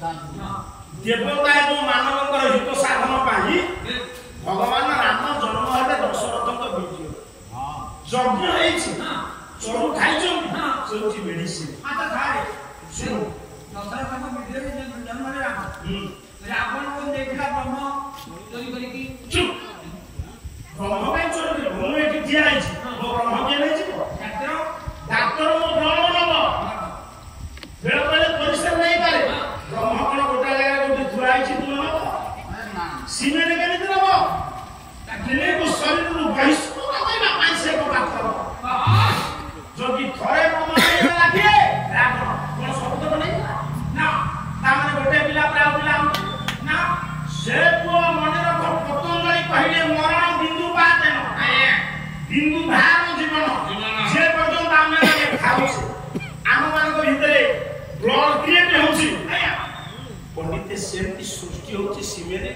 देवता एवं मानव हित साधन भगवान राम जन्म है दशरथ विजय यज्ञ चरु खाई मेडिसिन जन्म रावण को देखला ब्रह्म चोरी करी चुप ब्रह्म भाई चोरी ब्रह्म एठी ठिया आइछि मो ब्रह्म के नै छी डाक्टर मो ब्रह्म नब बेल बेले परिश्रम नहीं पारे ब्रह्म कोन गोटा जगह गोटी थुआ आइछि तू नब सीने ने केने नब ताकले को शरीर रु बहिष्कृत करबा पाई से को बात कर जदि थरे ब्रह्म नहीं लागे रावण कोन शब्द नहीं ना तामने गोटे पिला प्राय पिला ना से को मने रख पतंजलि कहिले मरण बिंदु बात न बिंदु भार जीवन से पर्यंत आमे लगे खाउछ आम मान को भितरे ब्लड क्रिएट होउछि पंडित सेंति सृष्टि होउछि सीमेरे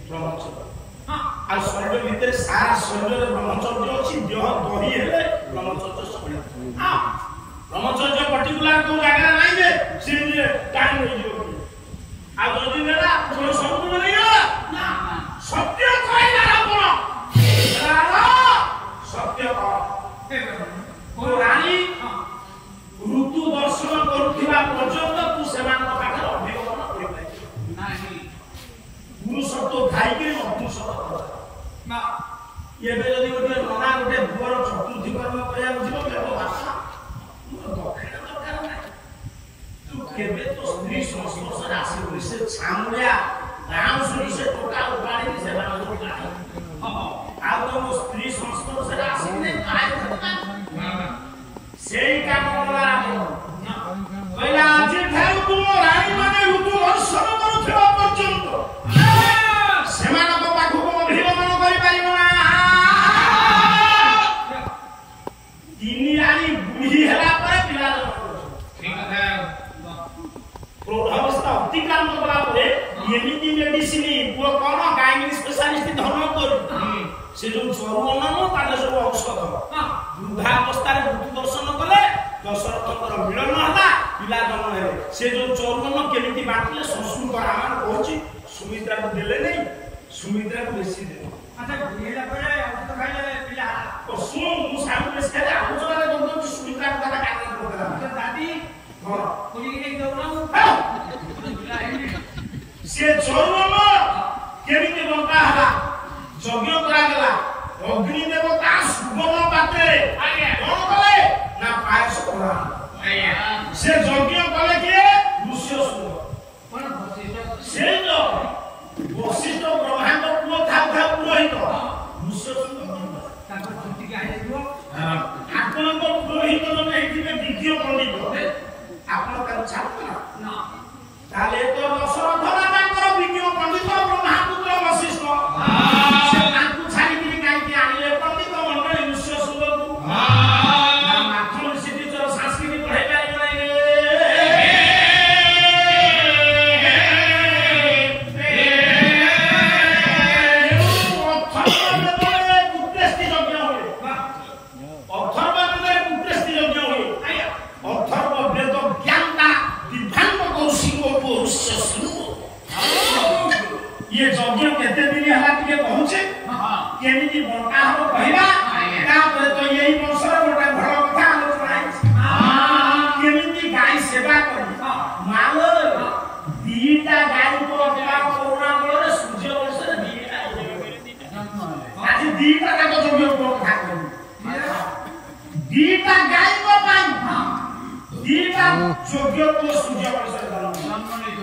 ब्रह्मचर्य हां आ शरीर भितरे सारा शरीर ब्रह्मचर्य अछि देह दही हेले ब्रह्मचर्य सफल हां ब्रह्मचर्य पर्टिकुलर को जगह नाही जे से टाइम होई जो आ जदी नेला कोन शब्द नहीं ना सत्य कहला रावण सत्य को रानी ऋतु दर्शन करुवा पर्यंत तू सेमान पाखे अभिगमन करि पाइ नाही गुरु शब्द खाइ के अभु शब्द ना ये बे जदी गोटे नना गोटे भुवर चतुर्थी कर्म करिया बुझिबो केबो भाषा दक्षिण दरकार नाही तू केबे तो स्त्री संस्पर्शରେ ଆସିबो से छामुलिया गाँव सुनी से टोका उगाड़ी से बाल आ तो स्त्री संस्पर्शରେ ଆସିने काय सेई काम कला कहला आज ठाऊ तुम रानी माने ऋतु दर्शन करुथिबा पर्यंत सेमानक पाखु को अभिगमन करि परिबो ना तिनी रानी बुढ़ी हेला पर पिला ठीक है अवस्था अतिक्रांत कला परे एमिति मेडिसिन को कोन गायनिक स्पेशलिस्ट धर्म कर से जो चरुवन न ताले सब औषध वृद्धा अवस्था रे ऋतु दर्शन कले दशरथकर मिलन हला पिला जन्म हेले से जो चरुवन केमिति बाटले संस्कृत रामायण कहछि सुमित्रा को देले नहीं सुमित्रा को बेसी दे अच्छा हेला परे औषध खाइले पिला तो सुन मु सामु बेसी दे औषध रे दो सुमित्रा को दादा काट कर दादी हां कोई नहीं दौना से चरुवन केमिति बंटा हला यज्ञ करा गला अग्नि देवता सुगम पाते कोन कले ना पायस करा से यज्ञ कले के ऋषि सुगम कोन से जो वशिष्ठ ब्रह्मांड पुओ था पुरोहित ऋषि सुगम ताको छुट्टी के आइ दियो आपन को पुरोहित जने एथिबे विज्ञ पंडित आपन का छात्र ना ताले तो दशरथ राजाकर विज्ञ पंडित ब्रह्मापुत्र वशिष्ठ से ताकू छाड़ी कि काई आनिले पंडित मंडली ऋषि सुगम माथुर सिटी चर संस्कृति पढ़ाई पाइ नै ये यज्ञ केते दिन हला के पहुंचे केमिति बंटा हो कहबा तापर तो यही वर्षर गोटा घर कथा आलोचना केमिति गाय सेवा करी माल दीटा गाय को अथवा कोरोना रे सूर्य वर्षर दीटा आज दीटा का तो यज्ञ को कथा करी दीटा गाय को पाई दीटा यज्ञ को सूर्य वर्षर जन्म नहीं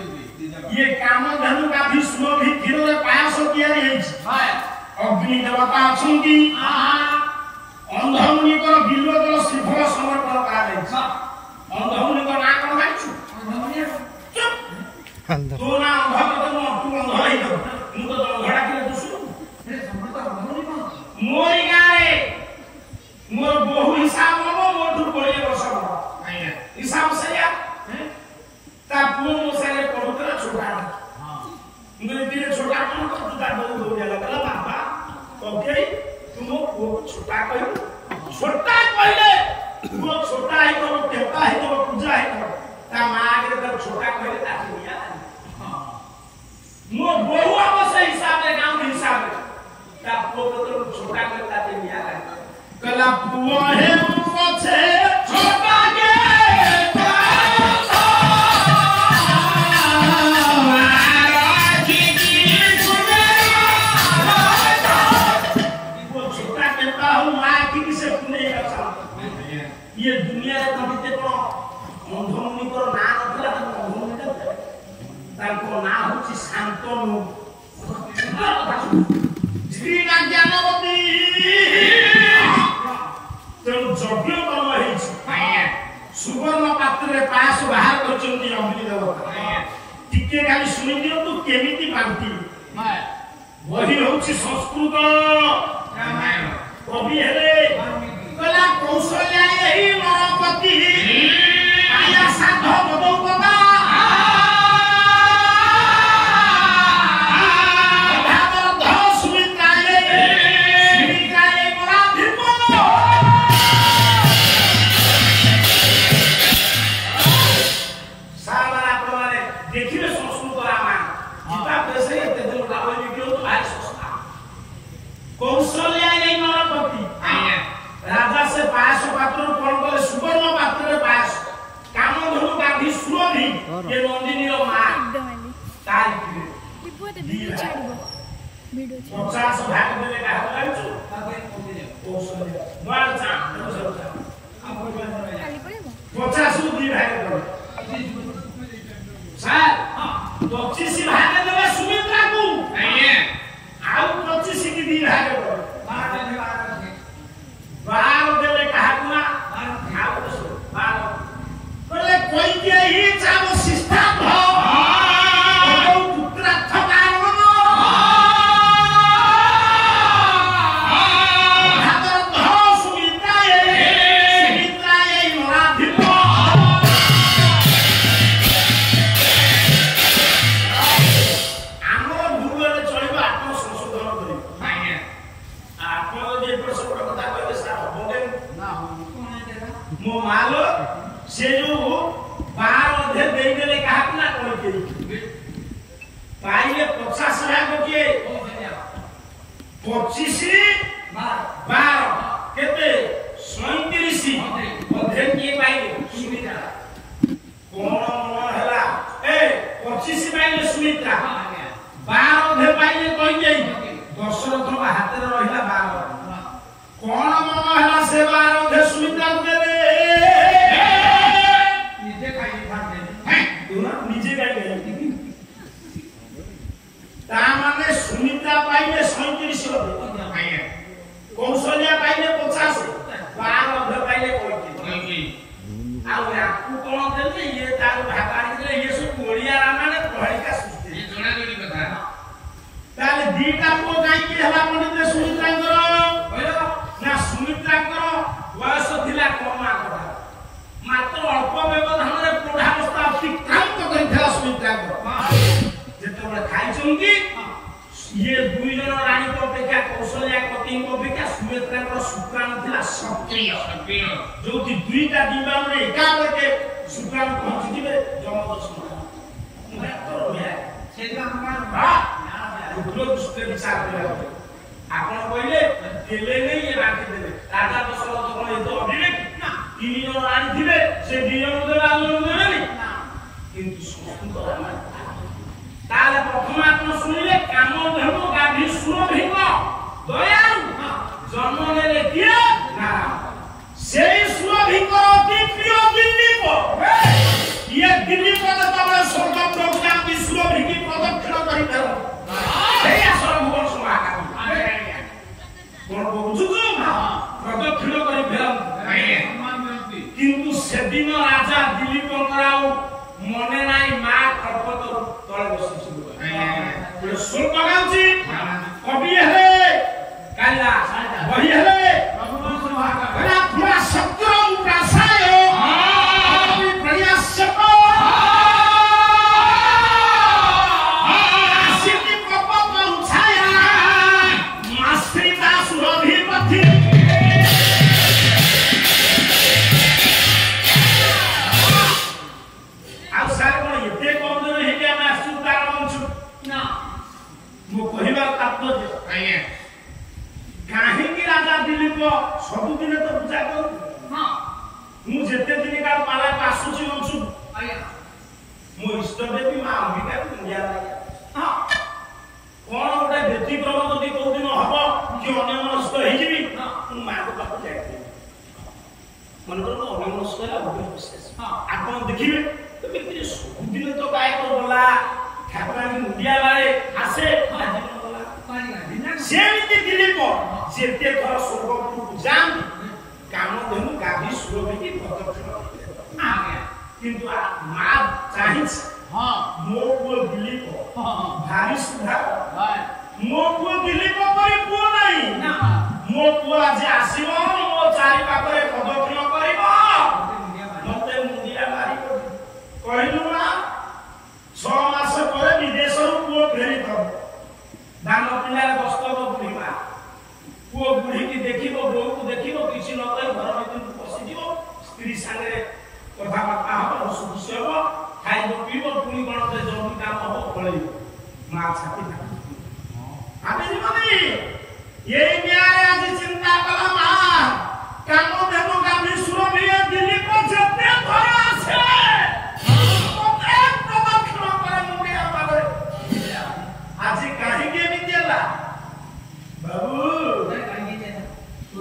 ये काम धनु का भी स्लो भी धीरे रे पायस किया रे अग्नि देवता अछंती अंधमुनि को बिल्व को श्रीफल समर्पण करा रे अंधमुनि को ना कोन गाइछु चुप तो ना अंध को तू अंध है तो मु तो घड़ा के दुसु रे समर्थ अंधमुनि को मोरी गाए मोर बहु हिसाब मो मोठु पड़े वर्ष हिसाब से या ता पुओ मोसाले पड़ुतरा छोटा मुझे तेरे छोटा कौन कर तू ता बहु हो जाला कला बाबा ओके तुम पुओ छोटा कहू छोटा कहले पुओ छोटा है तो केता है तो पूजा है ता मां के छोटा कहले ता दिया पुओ हे पछे छोटा के ये दुनिया रे कबिते को अंधमुनि को ना नथला त अंधमुनि ताको ना होची शांतनु श्री ज्ञानवती तेणु यज्ञ कर्म हेछि सुवर्ण पात्र रे पास बाहर करचंती अग्नि देवता टिके खाली सुनि दियो तू केमिति बांती वही होछि संस्कृत रामायण कवि हेले कला कौशल्या यही नरपति आया साध बदौपता कौशल्या यही नरपति राजा से पायस पात्र कौन बोले सुवर्ण पात्र रे पायस कामधनु गाधी सुरभि ये नंदिनी रो मां ताल की टिपो ते वीडियो छाड़बो वीडियो 50 भाग देले का लागछु कौशल्या मार चा खाली पड़ेबो 50 दी भाग कर सर 25 भाग देले सुमित्रा को आउ 25 की दी भाग कर बाहर देले कहकुना आउ तो बाहर बोले कोई के ही चाव शिष्टा भ तो पुत्र थकारण भातर ध सुमित्रा ये नराधिप आमर भूगोल चलिबा आत्म संशोधन करी आपण जे प्रश्न कथा कहले सा होबे ना मो मालो से जो 12 अध्याय देई देले काहा ना कोई के पाइले 50 भाग के 25 12 केते 37 अध्याय के पाइले सुमित्रा कोन मन हला ए 25 पाइले सुमित्रा 12 अध्याय पाइले कोई के दशरथ हाथ रे रहिला 12 कोन मन हला से 12 अध्याय सुमित्रा को देले निजे खाई भाग दे तू ना निजे खाई ता माने सुमित्रा पाइले 37 अध्याय कौशल्या पाइले 50 12 अध्याय पाइले कोई के आ याकू कोन देले ये तार भागाड़ी देले ये सब ओडिया रामायण पढ़ी का सृष्टि ये जोड़ा जोड़ी कथा ताले दीटा को गाई के हला पंडित सुमित्रा करो ना सुमित्रा करो वयस थिला कमा कथा मात्र अल्प व्यवधान रे प्रौढ़ावस्था अतिक्रांत करिथला सुमित्रा करो जेते बडे खाइचंती ये दुई जन रानी को अपेक्षा कौशल्या कति को अपेक्षा सुमित्रा को शुक्राणु थिला सक्रिय जो कि दुईटा डिंबाणु रे एकावर के शुक्राणु पहुंची दिबे जमदर्शन डाक्टर भे सेटा हमार रुद्र दुष्ट विचार करे आपण कहले देले नहीं ये बाकी देले राजा दशरथ कोन ए तो अभिवेक ना तीन जन रानी थिबे से दी जन देबा लोन देबेनी ना किंतु संस्कृत रामायण ताले प्रथम आपण सुनिले काम धर्म गाधी सुरभिंग दयालु जन्म नेले किए ना सेई सुरभिंग अति प्रिय दिल्ली को ये दिल्ली को तबले स्वर्ग प्रोग्राम की सुरभिंग प्रदक्षिण करि करो सेई असर भुवन समाका कोन बुझु ना प्रदक्षिण करि फेर किंतु सेदिन राजा दिलीप कराउ मने नाई मा खरपत तळे बसिछु सुन पगाउची कवि हेले काला बही हेले बड़ा पूरा सत्य उपासाय कवि प्रयास को आसिति कप पहुंचाया मास्त्रिता सुरभिपति आ सारे कोन एते कम दिन हेके हम आसुतार बनछु ना मो कहिबार तात्पर्य काहे कि राजा ଆପଣ ଦେଖିବେ ତ ସବୁଦିନ ତ ଗାୟକ ଗଲା ଠାକୁରାଣୀ ମୁଣ୍ଡିଆ ବାଳେ ଆସେ ସେମିତି ଦିଲ୍ଲୀପ ଯେତେ ଥର ସ୍ୱର୍ଗପୁରକୁ ଯାଆନ୍ତି କାମଧେନୁ ଗାଭୀ ସୁରଭିକି ପ୍ରଦକ୍ଷିଣ କିନ୍ତୁ ମା ଚାହିଁଛି ମୋ ପୁଅ ଦିଲ୍ଲୀପ ଭାରି ସୁଧାର ମୋ ପୁଅ ଦିଲ୍ଲୀପ ପରି ପୁଅ ନାହିଁ ମୋ ପୁଅ ଆଜି ଆସିବ ମୋ ଚାରି ପାଖରେ ପ୍ରଦକ୍ଷିଣ କରିବ ମତେ ମୁଣ୍ଡିଆ ମାରିବ କହିଲୁ ନା 6 ମାସ ପରେ ବିଦେଶରୁ ପୁଅ ଫେରିଥବ ଦାନ ପିଲାରେ ଦସ୍ତକ ବୁଢ଼ୀମା ପୁଅ ବୁଢ଼ୀକି ଦେଖିବ ବୋଉକୁ ଦେଖିବ କିଛି ନ କହି ଘର ଭିତରକୁ ପଶିଯିବ ସ୍ତ୍ରୀ ସାଙ୍ଗରେ କଥାବାର୍ତ୍ତା ହବ ହସୁଖୁସି ହବ ଖାଇବ ପିଇବ ପୁଣି କଣ ଜମି କାମ ହବ ପଳେଇବ ମା ଛାତି ଯିବନି ଏଇ ନ୍ୟାୟରେ ଆଜି ଚିନ୍ତା କଲା ମା କାମଧେନୁ ଗାଭୀ ସୁରଭି ଦିଲ୍ଲୀପ ଯେତେ ଥର ଆସେ ପ୍ରଦକ୍ଷିଣ କରେ ମୁଣ୍ଡିଆ ମାରେ ଆଜି କାହିଁକି ଏମିତି ହେଲା ବାବୁ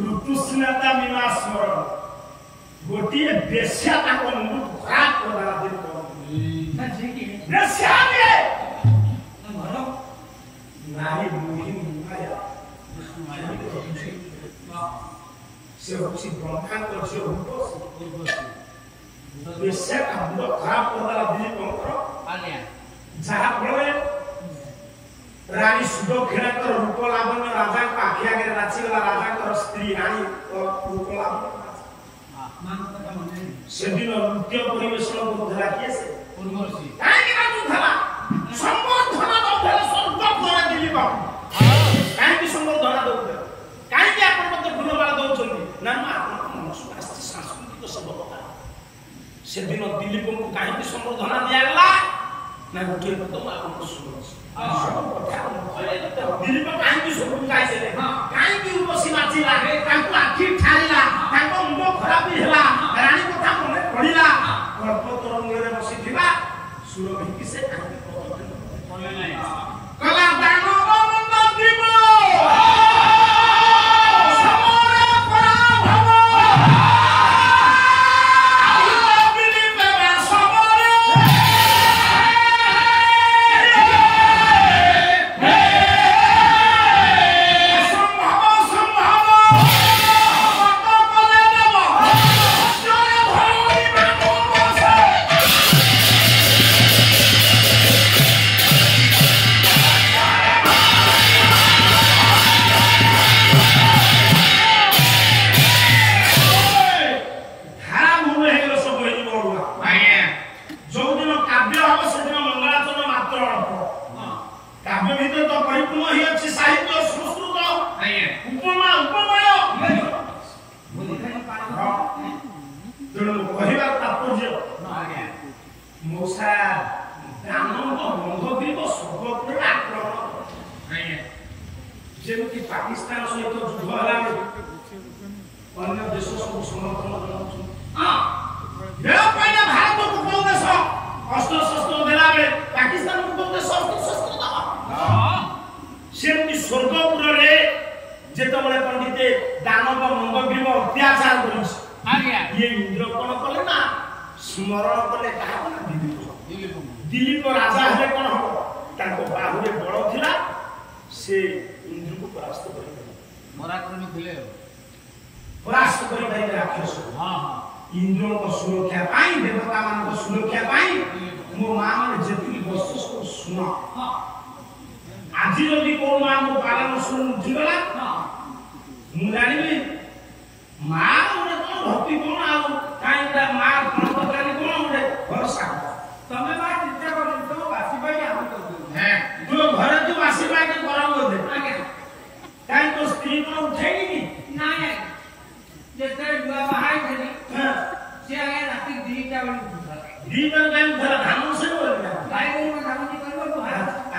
ଋତୁସ୍ନାତା ମୀମା ସ୍ମରଣ ଗୋଟିଏ ବେଶ୍ୟା ତାଙ୍କ ମୁଣ୍ଡ ଖରାପ କରିଦେଲା ଦିଲ୍ଲୀପ ବେଶ୍ୟା ନାରୀ ମୁହିଁ ମୁହାୟା ସେ ହଉଛି ବ୍ରହ୍ମାଙ୍କ ଝିଅ ବେଶ୍ୟା ତା ମୁଣ୍ଡ ଖରାପ କରିଦେଲା ଦିଲ୍ଲୀପଙ୍କର ଯାହା ଫଳରେ ରାଣୀ ସୁଦକ୍ଷିଣାଙ୍କର ରୂପ ଲାବଣ୍ୟ ରାଜାଙ୍କ ଆଖି ଆଗରେ ନାଚିଗଲା ରାଜାଙ୍କର ସ୍ତ୍ରୀ ରାଣୀ ରୂପ ଲାବଣ୍ୟ ସେଦିନ ନୃତ୍ୟ ପରିବେଷଣ କରୁଥିଲା କିଏ ସେ କାହିଁକି ନାଚୁଥିଲା ସମ୍ବର୍ଦ୍ଧନା ଦଉଥିଲା ସ୍ୱର୍ଗ ପରେ ଦିଲ୍ଲୀପ କାହିଁକି ସମ୍ବର୍ଦ୍ଧନା ଦଉଥିଲା କାହିଁକି ଆପଣ ମତେ ଫୁଲମାଳ ଦଉଛନ୍ତି ନା ଆପଣଙ୍କ ମନସୁକୁ ଆସିଛି ସାଂସ୍କୃତିକ ସର୍ବକଥା ସେଦିନ ଦିଲ୍ଲୀପଙ୍କୁ କାହିଁକି ସମ୍ବର୍ଦ୍ଧନା ଦିଆଗଲା ନା ଗୋଟିଏ ପଦ ଆପଣଙ୍କ ଶୁଣୁଛି ଦିଲ୍ଲୀପ କାହିଁକି ସବୁ ଗାଇଥିଲେ କାହିଁକି ବସି ନାଚିଲା ତାଙ୍କୁ ଆଖି ଠାରିଲା ତାଙ୍କ ମୁଣ୍ଡ ଖରାପ ହେଲା ରାଣୀ କଥା ମନେ ପଡ଼ିଲା ଗଳ୍ପ ତରଙ୍ଗରେ ବସିଥିବା ସୁରଭିକି ସେ କାହିଁକି କଲା ଦାନବ ମନ୍ଦ ଦିବ যেমনি পাকিস্তান সহিত যুদ্ধ হলা অন্য দেশ সব সমর্থন জনাউছু বেলা পাইনা ভারত কো কোন দেশ অস্ত্র শস্ত্র দেলা বেলে পাকিস্তান কো কোন দেশ অস্ত্র শস্ত্র দবা সেমনি স্বর্গপুরে যেতবেলে পণ্ডিতে দানব মন্দগ্রীব অত্যাচার করিস আজ্ঞা ইয়ে ইন্দ্র কোন কলে না স্মরণ কলে কাহা না দিলীপ রাজা হলে কোন হব তাଙ୍କ বাহুরে বড় থিলা से इंद्र को परास्त कर पराक्रमी थे परास्त कर राक्षस इंद्र को सुरक्षा पाई देवता मान को सुरक्षा पाई मो मां माने जेति वस्तु को सुन आज जदि को मां को पालन सुन जिगला मु जानिबी मां ओने को भक्ति कोन आ काईटा मां कोन पकानी कोन ओने भरोसा तमे बा चिंता कर तो बासी भाई हम कर है जो घर जो बासी भाई के करम होते आगे काई तो स्त्री को उठेगी ना है जेते दुआ बाहर थे से आगे रात 2टा बजे उठा 2टा टाइम धरा धान से बोल भाई को धान की करबो तो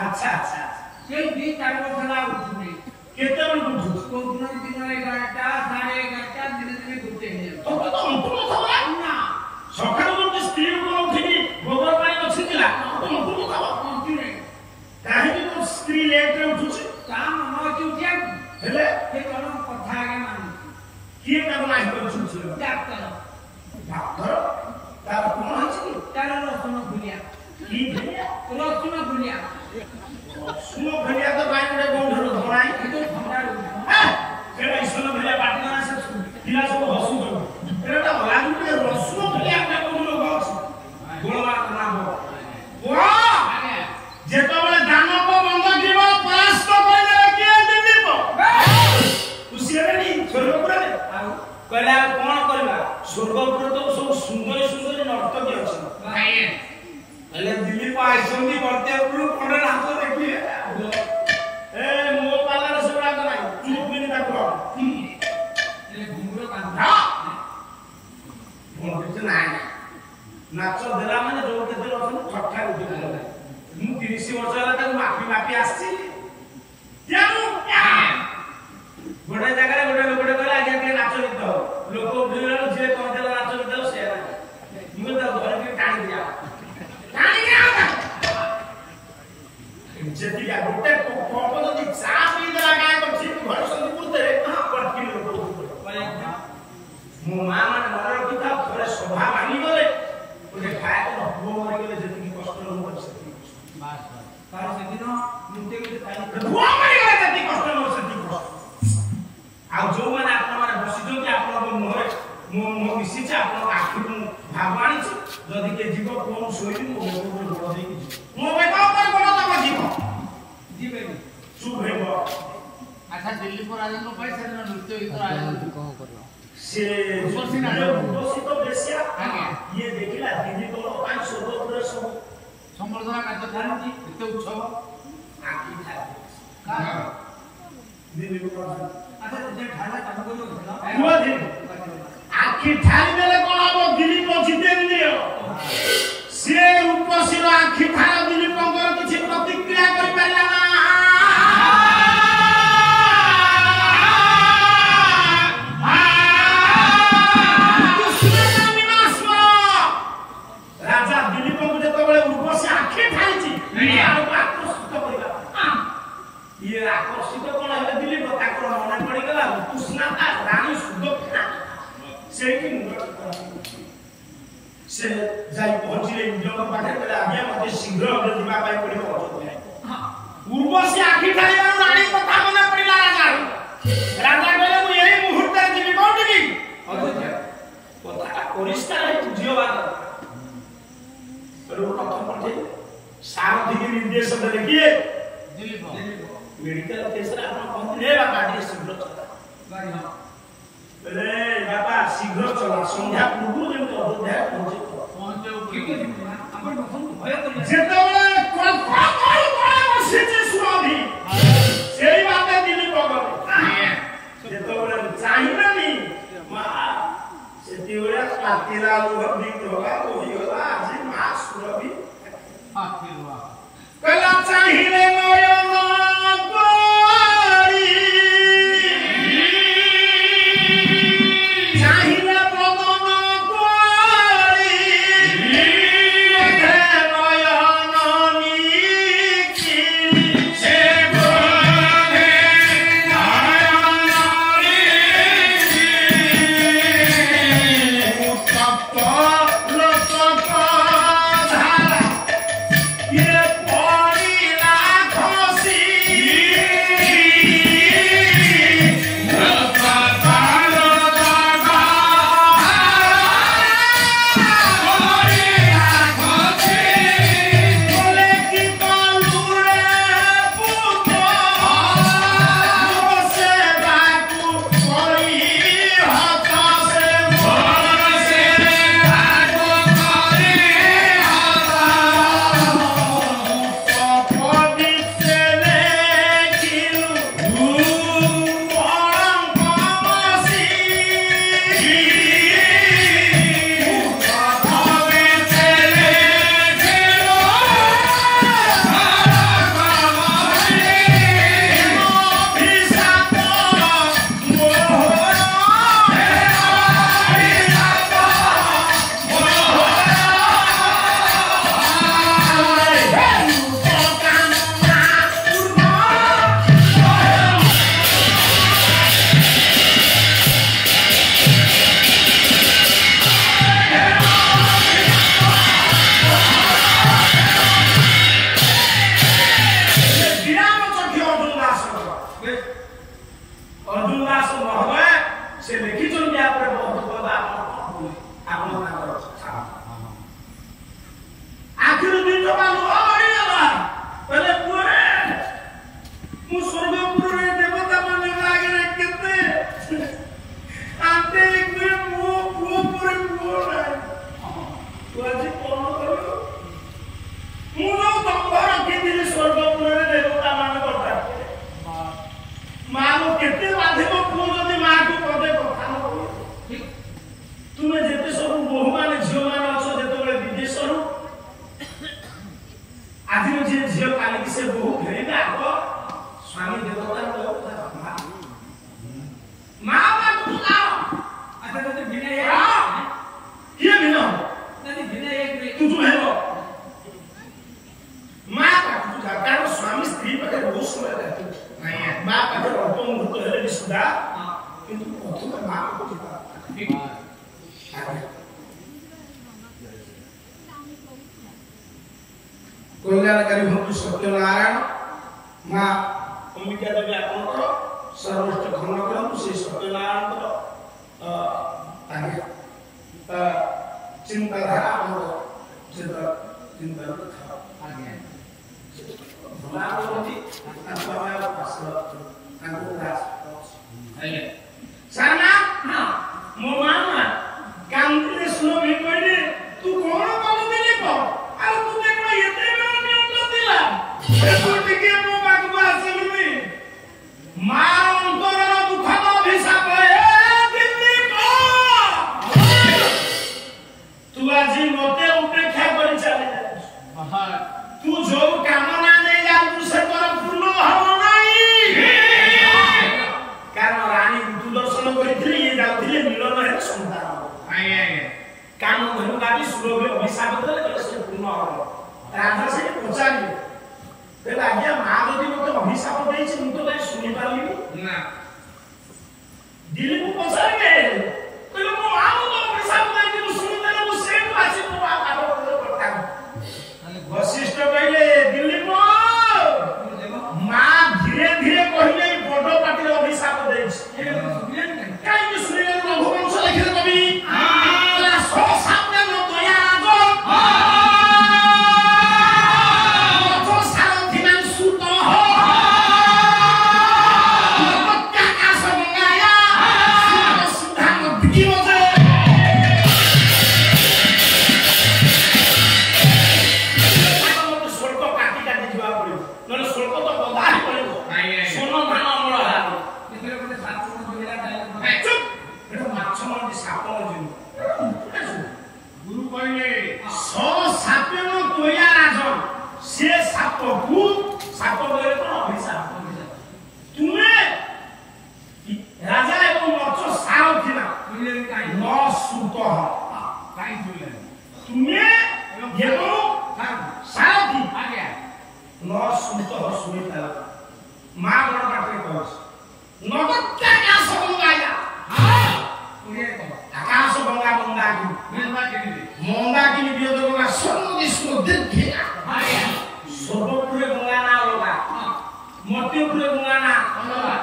अच्छा अच्छा से 2टा बजे उठने केते बजे उठू को दिन 11टा 11:30 दिन दिन उठते हैं तो अंकुल खबर ना सकाळ को स्त्री को उठेगी गोबर पानी अछि दिला तो अंकुल खबर अंकुल काहे कि तो स्त्री लेट रे उठुछ काम न कि उठिया हेले के कोन कथा आगे मान किए का नाही कर छु डॉक्टर डॉक्टर तार ସୁନ୍ଦରୀ ନର୍ତ୍ତକୀ ଅଛନ୍ତି। ଆଜ୍ଞା ହେଲେ ଦିଲ୍ଲୀପ ଆଇସନ୍ତି ବର୍ତ୍ତମାନ ଖଣ୍ଡେ ନାଚ ଦେଖିଲେ ଏ ମୋ ପାଲାରେ ସେଗୁଡ଼ାକ ନାହିଁ ଚୁପ୍ କିନି ତାକୁ ଘୁଙ୍ଗୁର କାନ୍ଦ କିଛି ନାହିଁ ନାଚ ଦେଲା ମାନେ ଯୋଉ କେତେ ଅଛନ୍ତି ଠଠା ଉଠି ପଡ଼ିଲା। ମୁଁ 30 ବର୍ଷ ହେଲା ତାକୁ ମାପି ଆସିଛି। ତେଣୁ ଗୋଟେ ଜାଗାରେ ଗୋଟେ ଲୋକଟେ କହିଲା ଆଜ୍ଞା ଟିକେ ନାଚ ଗୀତ ହବ। ଲୋକ ଉଠିଲା ଯିଏ କହିଦେଲା ନାଚ ଗୀତ ହବ ସେ ମୁଁ ତାକୁ ଘରେ ଟିକେ ଟାଣି ଦିଆ ଯେତିକି ଗୋଟେ କପ ଯଦି ଚା ପିଇଦେଲା ଗାଁ କରିଛି ଘର ସନ୍ଧି ପୂର୍ତ୍ତରେ କଟକି ଲୋକ ମୋ ମା ମାନେ ମନେ ରଖିଥାଉ ଥରେ ସଭା ଭାଙ୍ଗିଗଲେ ଗୋଟେ ଖାଇବାକୁ ପୁଅ ମରିଗଲେ ଯେତିକି କଷ୍ଟ ଲୋକ ସେତିକି ତାର ସେଦିନ ମୁଣ୍ଡେ ଗୋଟେ ପୁଅ ମରିଗଲେ ଯେତିକି କଷ୍ଟ ଲୋକ ସେତିକି କଷ୍ଟ। ଆଉ ଯୋଉମାନେ ଆପଣମାନେ ବସିଛନ୍ତି ଆପଣଙ୍କ ମୁହଁରେ ମୋ ମିଶିଛି ଆପଣଙ୍କ ଆଖିରୁ ମୁଁ ଭାବ ଆଣିଛି ଯଦି କିଏ ଯିବ କଣ ଶୋଇବି ମୋ ବେକ ଉପରେ ଗୋଡ଼ ଦେଇକି ଯିବ ମୋ ବେକ ଉପରେ ଗୋଡ଼ ଦବ ଯିବ ଯିବେନି ଚୁପ୍ ହେବ। ଆଚ୍ଛା ଦିଲ୍ଲୀପ ରାଜାଙ୍କ ପାଇଁ ସେଦିନ ନୃତ୍ୟ ଗୀତର ଆୟୋଜନ କଣ କରିବ? ସେ ଉପସ୍ଥିତ ବେଶ୍ୟା ଇଏ ଦେଖିଲା ଦିଲ୍ଲୀପ ପାଇଁ ସ୍ୱର୍ଗପୁରରେ ସବୁ ସମ୍ବର୍ଦ୍ଧନା କାର୍ଯ୍ୟ ଚାଲିଛି ଏତେ ଉତ୍ସବ ଆଖି ଠାରି ଆଖି ଠାରି ଦେଲେ କଣ ହବ? ଦିଲ୍ଲୀପ ଜିତେନ୍ଦ୍ରିୟ ସେ ରୂପସୀର ଆଖି ଠାର ଦିଲ୍ଲୀପଙ୍କର କିଛି ପ୍ରତିକ୍ରିୟା କରିପାରିଲା ନା। ରାଜା ଦିଲ୍ଲୀପଙ୍କୁ ଯେତେବେଳେ ରୂପସୀ ଆଖି ଠାରିଛି ଆକର୍ଷିତ କରିବା ଇଏ ଆକର୍ଷିତ କଣ ହେଲେ ଦିଲ୍ଲୀପ ତାଙ୍କର ମନେ ପଡିଗଲା କୃଷ୍ଣାତା ରାଣୀ ସୁଦକ୍ଷିଣା ସେଇଠି ସେ ଯାଇ ପହଞ୍ଚିଲେ ଇନ୍ଦ୍ରଙ୍କ ପାଖରେ କହିଲେ ଆଜ୍ଞା ମତେ ଶୀଘ୍ର ଯିବା ପାଇଁ ପଡିବ ଅଯୋଧ୍ୟା। ଉର୍ବଶୀ ଆଖି ଠାରିବାରୁ ରାଣୀ କଥା ମନେ ପଡିଲା ରାଜା କହିଲେ ମୁଁ ଏଇ ମୁହୂର୍ତ୍ତରେ ଯିବି କୋଉଠିକି ଅଯୋଧ୍ୟା। କଥାଟା ପରିଷ୍କାର ହେଇଛି ଝିଅ ବାଦ ରଥ ପଠେଇ ସାରଥିକି ନିର୍ଦ୍ଦେଶ ଦେଲେ କିଏ ଦିଲ୍ଲୀପ ମେଡିକାଲ କେସରେ ଆପଣ କହନ୍ତି ରେ ବାପା ଟିକେ ଶୀଘ୍ର ଚଲା ରେ ବାପା ଶୀଘ୍ର ଚଲା ସନ୍ଧ୍ୟା ପୂର୍ବରୁ ଯେମିତି ଅଯୋଧ୍ୟା ଯେତେବେଳେ କଳ୍ପନା କରି ବସିଛି ସୁରଭି ସେଇ ବାଟେ ଦିଲ୍ଲୀପ ଗଲେ ଯେତେବେଳେ ଚାହିଁଲାନି ମା ସେତେବେଳେ ପାତିଲା ଲୁହ ବିଗ୍ରହ ହୋଇଗଲା ଆଜି ମା ସୁରଭି କହିଲା ଚାହିଁଲେ ନୟନ କରି ଚାହିଁଲେ ବଦନ କରି ନୟନ तू आज कौन करू मु जो तंबर रखिदिली स्वर्गपुरे देवता मान करता मां को केते बाधिबो तू जदी मां को पदे कथा न करू तुमे जेते सब बहु माने झियो माने अछो जेते विदेश रु आदि जे झियो काली की से बहु घेरिबे आगो स्वामी देवता मां बाप तू लाओ अच्छा तो बिना ये बिना नहीं बिना एक तू जो है वो मां का तू कारण स्वामी स्त्री पर बहुत समय रहती नहीं है मां का तो अपन मुक्त है विसुदा किंतु प्रथम मां को ठीक कल्याणकारी भक्त सत्यनारायण मां अम्बिका देवी आपनकर सर्वोच्च खंड करंतु से सत्यनारायण को आगे चिंताधारा हमर चिंता आगे भलावती अथवा पासल अंकुरास आगे साना मो मामा कांतिले सुनो भी कहले तू कोन कोन दिले को आ तू देखो एते में उन्नत दिला तू टिके मो बागवा आसलनी मां अंतरर दुखद अभिशाप ए दिल्ली को तू आज मते उपेक्षा करि चले जा तू जो कामना नहीं जा तू से कर पूर्ण हो नहीं कारण रानी तू दर्शन करिथिले ये जाउथिले मिलन है संतान आए कान धनु गाडी सुरभि अभिशाप देले से पूर्ण हो राजा से पचारि कहला आज्ञा मां जदी मते अभिशाप देछि मु तो भाई सुनि पारलिनी ना दिल को पचारि के कहला मो मां तो अभिशाप देछि मु सुनि देले मु से आसी मो बाबा करता वशिष्ठ कहले दिल्ली को मां धीरे धीरे कहले बड़ पाटी अभिशाप देछि काई कि सुनिले रघुवंश लिखिले कवि तोरा सो सामने न दया गो तो सारथी नाम सुत हो क्या समंगाया सुधा बिकी बजे स्वर्ग काटी काटी जीवा पड़ियो नले स्वर्ग तो बंधा ही पड़ियो सोनो धान अमर हा इतने बड़े साथ में जो मेरा चुप एटा माछ मन साप जिन गुरु कहले सो सापेन तोया राजन से साप को साप गरे तो अभिशाप तुमे राजा एवं मत्स्य साव थिला दुनिया में काई न सुत काई सुले तुमे एवं साव थी आगे न सुत सुनि ताला मां बड़ बाटे कहस नगद का सबंगाया दुनिया को आकाश गंगा गंगा की मेलबा के मंगा की विरोध गंगा सोन विष्णु दिखे आगे सर्वपुरे गंगा ना होगा मध्यपुरे गंगा ना अलगा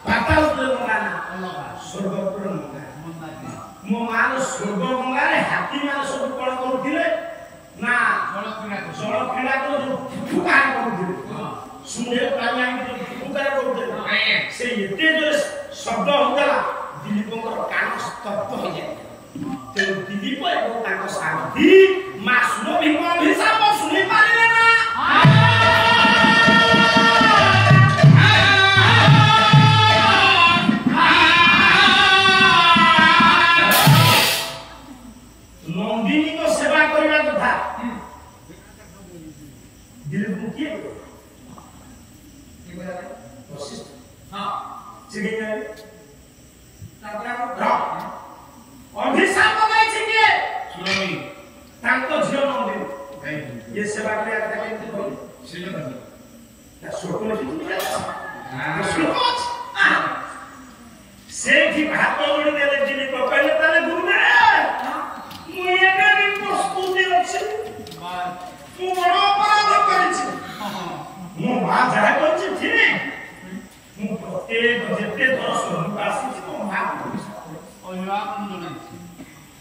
पातालपुरे गंगा ना अलगा सर्वपुरे गंगा मंदा के मो मान स्वर्ग गंगा रे हाथी मान सब कोन करूथिले ना जल क्रीड़ा जल क्रीड़ा को फुकार करूथिले सुने प्राणी आंगी फुकार करूथिले से एते जो शब्द होगला दिलीपଙ୍କର कान स्तब्ध हो जाए तो दिलीप एवं ताको सारथी मा सुरभि को अभिशाप सुनि पारिले ना नंदिनी को सेवा करबा कथा दिलीप को किए वशिष्ठ हां चिगे जाए तापर आप अभिशाप देछि के सुरभि तांको झियो नंदिनी ये सेवा करे आता केमति होई सिले बन ता सोको नहीं सोको सेठी भात ओडी देले दिलीप कहले ताले गुरुदेव मु एके दिन प्रस्तुति अछि बात मु बड़ अपराध करिछि मु मा जाय कहछि ठीक मु प्रत्येक जेते थर सोनु आसी मु मा अभिवादन जणाइछि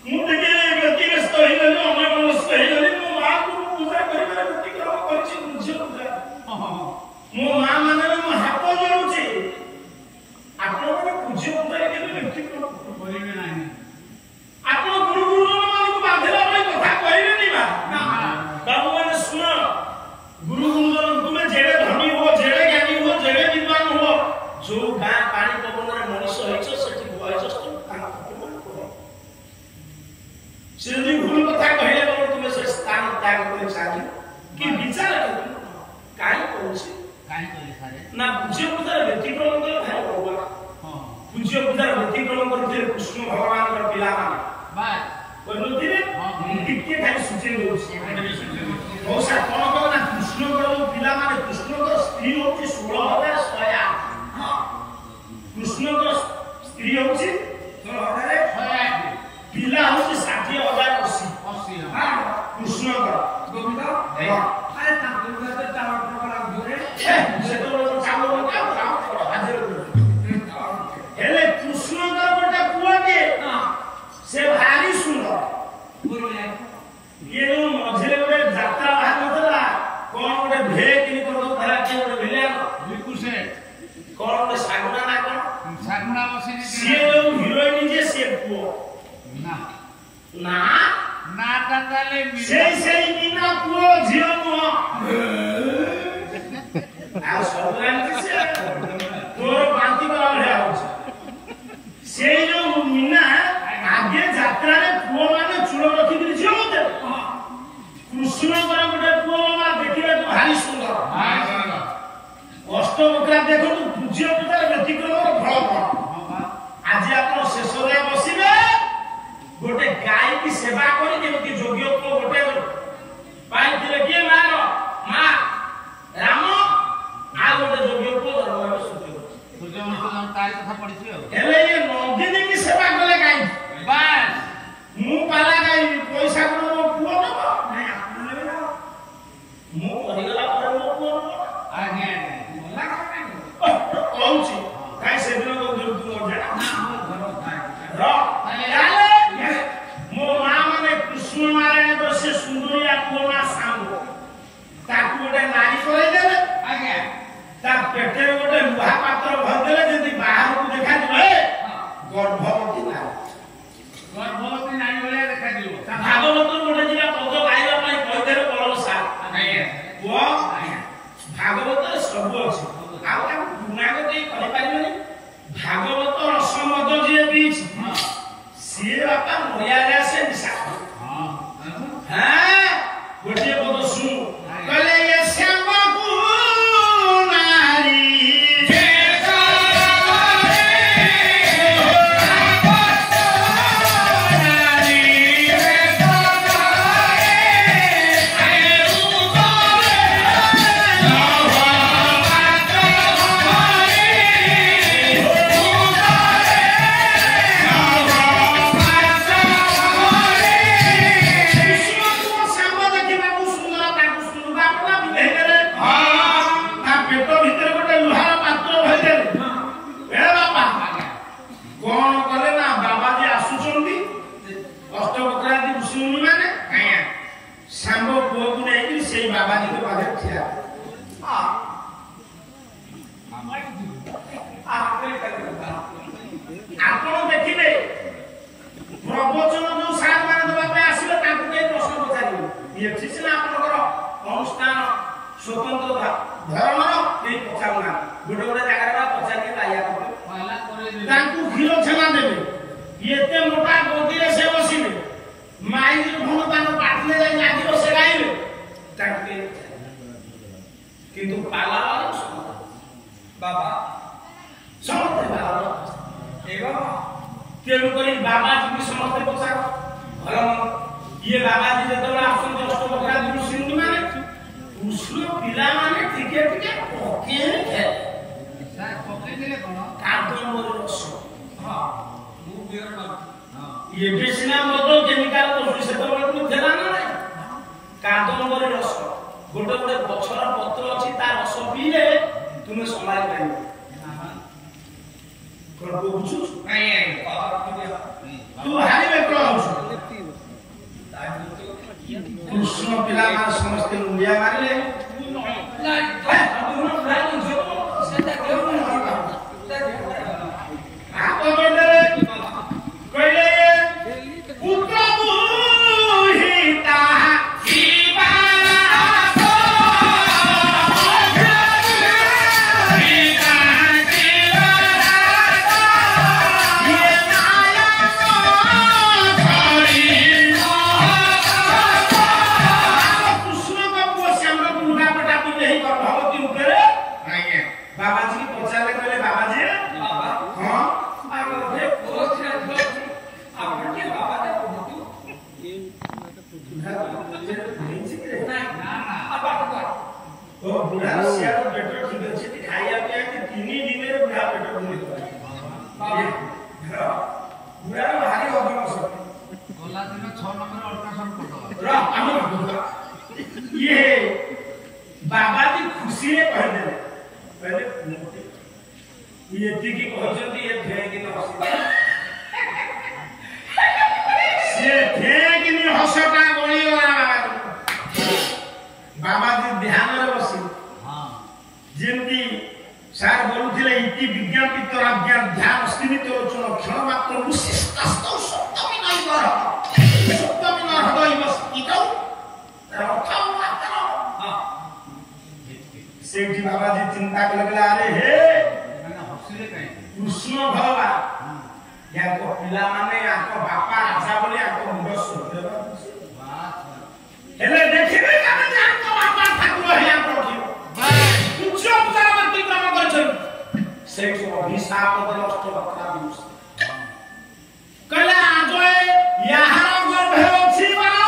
मु देखे व्यक्तिगत होई गली अन्य मनस्क होई गली मु मा को पूजा करिबार प्रतिक्रम करछि बुझियो मो मां माने मो हाथ जोडुछि। 不 ନା ପୂଜ୍ୟ ପୂଜାର ବ୍ୟତିକ୍ରମ କଲେ ଭାଇ ଭଗବାନ ପୂଜ୍ୟ ପୂଜାର ବ୍ୟତିକ୍ରମ କରିଥିଲେ କୃଷ୍ଣ ଭଗବାନଙ୍କର ପିଲାମାନେ କହିନଥିଲେ ଟିକେ ଖାଲି ସୂଚେଇ ଦଉଛି ମଉସା କଣ କହ ନା କୃଷ୍ଣଙ୍କର ଯୋଉ ପିଲାମାନେ କୃଷ୍ଣଙ୍କର ସ୍ତ୍ରୀ ହଉଛି 16,108 କୃଷ୍ଣଙ୍କର ସ୍ତ୍ରୀ ହଉଛି 16,108 ପିଲା ହଉଛି 60,080 କୃଷ୍ଣଙ୍କର ଗୋବିନ୍ଦ ଆରେ ତାଙ୍କ ଘରେ ଚାଉଳ ପ୍ରକାର ଜୋରେ ସେତେବେଳେ ଚାଉଳ ହେଲେ କୃଷ୍ଣଙ୍କର ଗୋଟେ ପୁଅଟିଏ ସେ ଭାରି ସୁନ୍ଦର ଇଏ ଯୋଉ ମଝିରେ ଗୋଟେ ଯାତ୍ରା ବାହାରି ନଥିଲା କଣ ଗୋଟେ ଭେ କିଣି କରିଦଉଥିଲା କିଏ ଗୋଟେ ଭିଲିଆନ କଣ ଗୋଟେ ଶାଗୁଣା ନା କଣ ସିଏ ଯୋଉ ହିରୋଇନ ଯେ ସିଏ ପୁଅ ନା ସେଇ ବିନା ପୁଅ ଝିଅ ନୁହଁ ଆଉ ସବୁ ଜାଣିଛି ସେ ତୋର ବାନ୍ତି କଲା ଭଳିଆ ହଉଛି ସେଇ ଯୋଉ ମିନା ଆଗେ ଯାତ୍ରାରେ ପୁଅ ମାନେ ଚୂଳ ରଖିକିରି ଝିଅ ମତେ କୃଷ୍ଣଙ୍କର ଗୋଟେ ପୁଅ ମା ଦେଖିବାକୁ ଭାରି ସୁନ୍ଦର ଅଷ୍ଟବକ୍ରା ଦେଖନ୍ତୁ ପୂଜ୍ୟ ପୂଜାର ବ୍ୟତିକ୍ରମର ଫଳ କଣ ଆଜି ଆପଣ ଶେଷରେ ବସିବେ ଗୋଟେ ଗାଈ କି ସେବା କରି ଯେମିତି ଯୋଗ୍ୟ ପୁଅ ଗୋଟେ ପାଇଥିଲେ କିଏ ମା ରାମ ଆଉ ଗୋଟେ ଯୋଗ୍ୟ ପୁଅ ହେଲେ ଇଏ ନନ୍ଦିନୀ କି ସେବା କଲେ ଗାଈ ମୁଁ ପାଲା ଗାଇବି ପଇସା କଣ ମୋ ପୁଅ ନବ ମୁଁ କରିଗଲା ପରେ ମୋ ପୁଅ ନବ କହୁଛି କାଇଁ ସେଦିନ କହୁଥିଲୁ ତୁ ମୋ ମା ମାନେ କୃଷ୍ଣ ନାରାୟଣଙ୍କର ସେ ସୁନ୍ଦରିଆ ପୁଅ ମା ସାଙ୍ଗ ତାକୁ ଗୋଟେ ନାରୀ କରେଇଦେଲେ ତା ପେଟରେ ଗୋଟେ ଲୁହା ପାତ୍ର ଭରିଦେଲେ ଯେମିତି ବାହାରକୁ ଦେଖାଯିବ ଗର୍ଭବତୀ ନାରୀ ଭଳିଆ ଦେଖାଯିବ ଭାଗବତରୁ ଗୋଟେ ଦିନ ପଦ ଗାଇବା ପାଇଁ କହିଦେଲେ ବଳ ସାର୍ ପୁଅ ଭାଗବତରେ ସବୁ ଅଛି ଆଉ ତାକୁ ପୁନାକ ଦେଇ କରିପାରିବେନି ଭାଗବତ ରସମଦ ଯିଏ ପିଇଛି ସିଏ ବାପା ମରିଆରେ ଆସେ ନିଶା ଗୋଟିଏ ପଦ ଶୁଣୁ କହିଲେ ଏ ଶ୍ୟାମକୁ ନାରୀ ଆପଣ ଦେଖିବେ ପ୍ରବଚନ ଯୋଉ ସାର୍ ମାନେ ଦେବା ପାଇଁ ଆସିବେ ତାଙ୍କୁ କେହି ପ୍ରଶ୍ନ ପଚାରିବେ ଏଠି ସିନା ଆପଣଙ୍କର ଅନୁଷ୍ଠାନ ସ୍ୱତନ୍ତ୍ର ଧର୍ମର କେହି ପଚାରୁନାହାନ୍ତି ଗୋଟେ ଗୋଟେ ଜାଗାରେ ପଚାରିକି ଲାଇଆ କରିବେ ତାଙ୍କୁ କ୍ଷୀର ଛେନା ଦେବେ ଏତେ ମୋଟା ଗଦିରେ ସେ ବସିବେ ମାଇକି ଭଲ ତାଙ୍କ ପାଟିରେ ଯାଇ ଲାଗିବ ସେ ଗାଇବେ ତାଙ୍କୁ କେହି କିନ୍ତୁ ପାଲା ବାବା ସମସ୍ତେ ତେଣୁକରି ବାବାଜୀ ସମସ୍ତେ ପଚାର ଭଲ ଇଏ ବାବାଜୀ ଯେତେବେଳେ ଆସନ୍ତି ଅଷ୍ଟବକ୍ରା ଋଷି ମାନେ କୃଷ୍ଣ ପିଲାମାନେ ଟିକେ ଟିକେ ପକେଇଦେଲେ କଣ କାଦମ୍ବର ରସ ଏବେ ସିନା ମଦ କେମିକାଲ କରୁଛି ସେତେବେଳେ ଥିଲା ନା କାଦମ୍ବର ରସ ଗୋଟେ ଗୋଟେ ଗଛର ପତ୍ର ଅଛି ତା ରସ ପିଇଲେ ତୁମେ ସମ୍ଭାଳି ପାରିବ ତୁ ଭାରି ବେକଳ ହଉଛୁ କୃଷ୍ଣ ପିଲାମାନେ ସମସ୍ତେ ମୁଣ୍ଡିଆ ମାରିଲେ କହିଲେ ଭଗବତୀ तो बुढ़ा सियार पेट ठीक अछि खाइया पे 3 दिन रे बुढ़ा पेट भूली गला बुढ़ा भारी अधम सब गोला दिन 6 नंबर अल्ट्रासाउंड करदो ये बाबा जी खुशी रे कह दे पहले ये ठीक कहजती ये फेंक न हसी से फेंक नि हसटा गली वाला बाबा जी ध्यान रे बसी हां जेंती सार बोलुथिले इति विज्ञान पितर अज्ञान ध्यान स्थिमित लोचन क्षण मात्र विशिष्टस्त सप्तमी नहीं कर सप्तमी न हदई बस इतो रखाओ मात्र हां सेठी बाबा जी चिंता लगला अरे हे हसीले काई कृष्ण भगवान याको पिला माने याको बापा राजा बोले याको मुंड सुधे हेले देखिबे काने याको बापा ठाकुर हिया पठी उच्च पुत्रवती क्रम करछन सेठी अभिशाप नष्ट बकरा दिवस कला आजोए याहार गर्भे अछि बाओ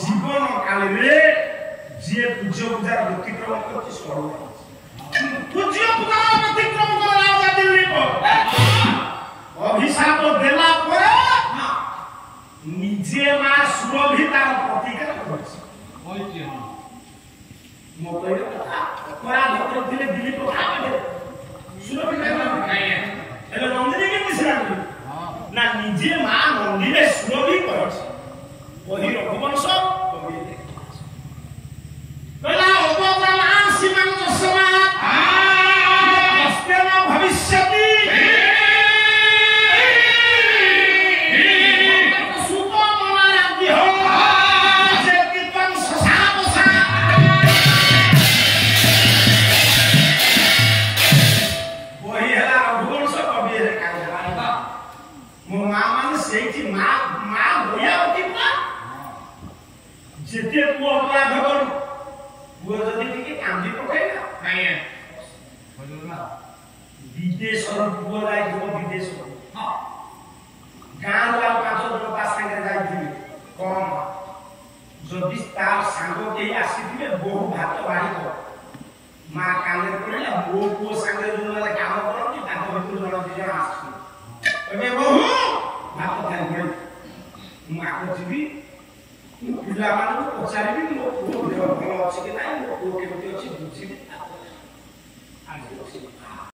जीवन काल रे जे पूज्य पूजार व्यतिक्रम करछि स्वर्ग पूज्य पूजार व्यतिक्रम करला जाति रे अभिशाप देला पर निजे मा सुरभितार प्रतिकार करछि होइछि मो कहले कथा अपराध करथिले दिलीप भागे सुरभितार नाही एले नंदिनी के मिश्रा ना निजे मा नंदिनी सुरभि करछि वही रघुवंश कला उपजना सीमांत समाज अस्तेन भविष्यति सुतो मनाराध्य हो जे कीर्तन ससाबसा वही हला रघुवंश कवि रे काला मो मां मान सेठी मां भयावती मां जेते पुओ अपराध करू पुओ जदी टिके कांदी पकाइला नाही बोलुना विदेश पुओ जाय जो विदेश हां गां वाला पांच जन ता संगे जाय दिबे कम जदी तार संग के आसीथिबे बहु भात बाड़ी को मां काने पड़िला बो को संगे जो वाला काम करती ताको भीतर जण दिया आसी एबे बहु भात खाइ पड़े मु आको जीवी पिला मानू पचारिबी मो पुओ देह भल अछि कि नाही मो पुओ केमति अछि बुझिबी आगे अछि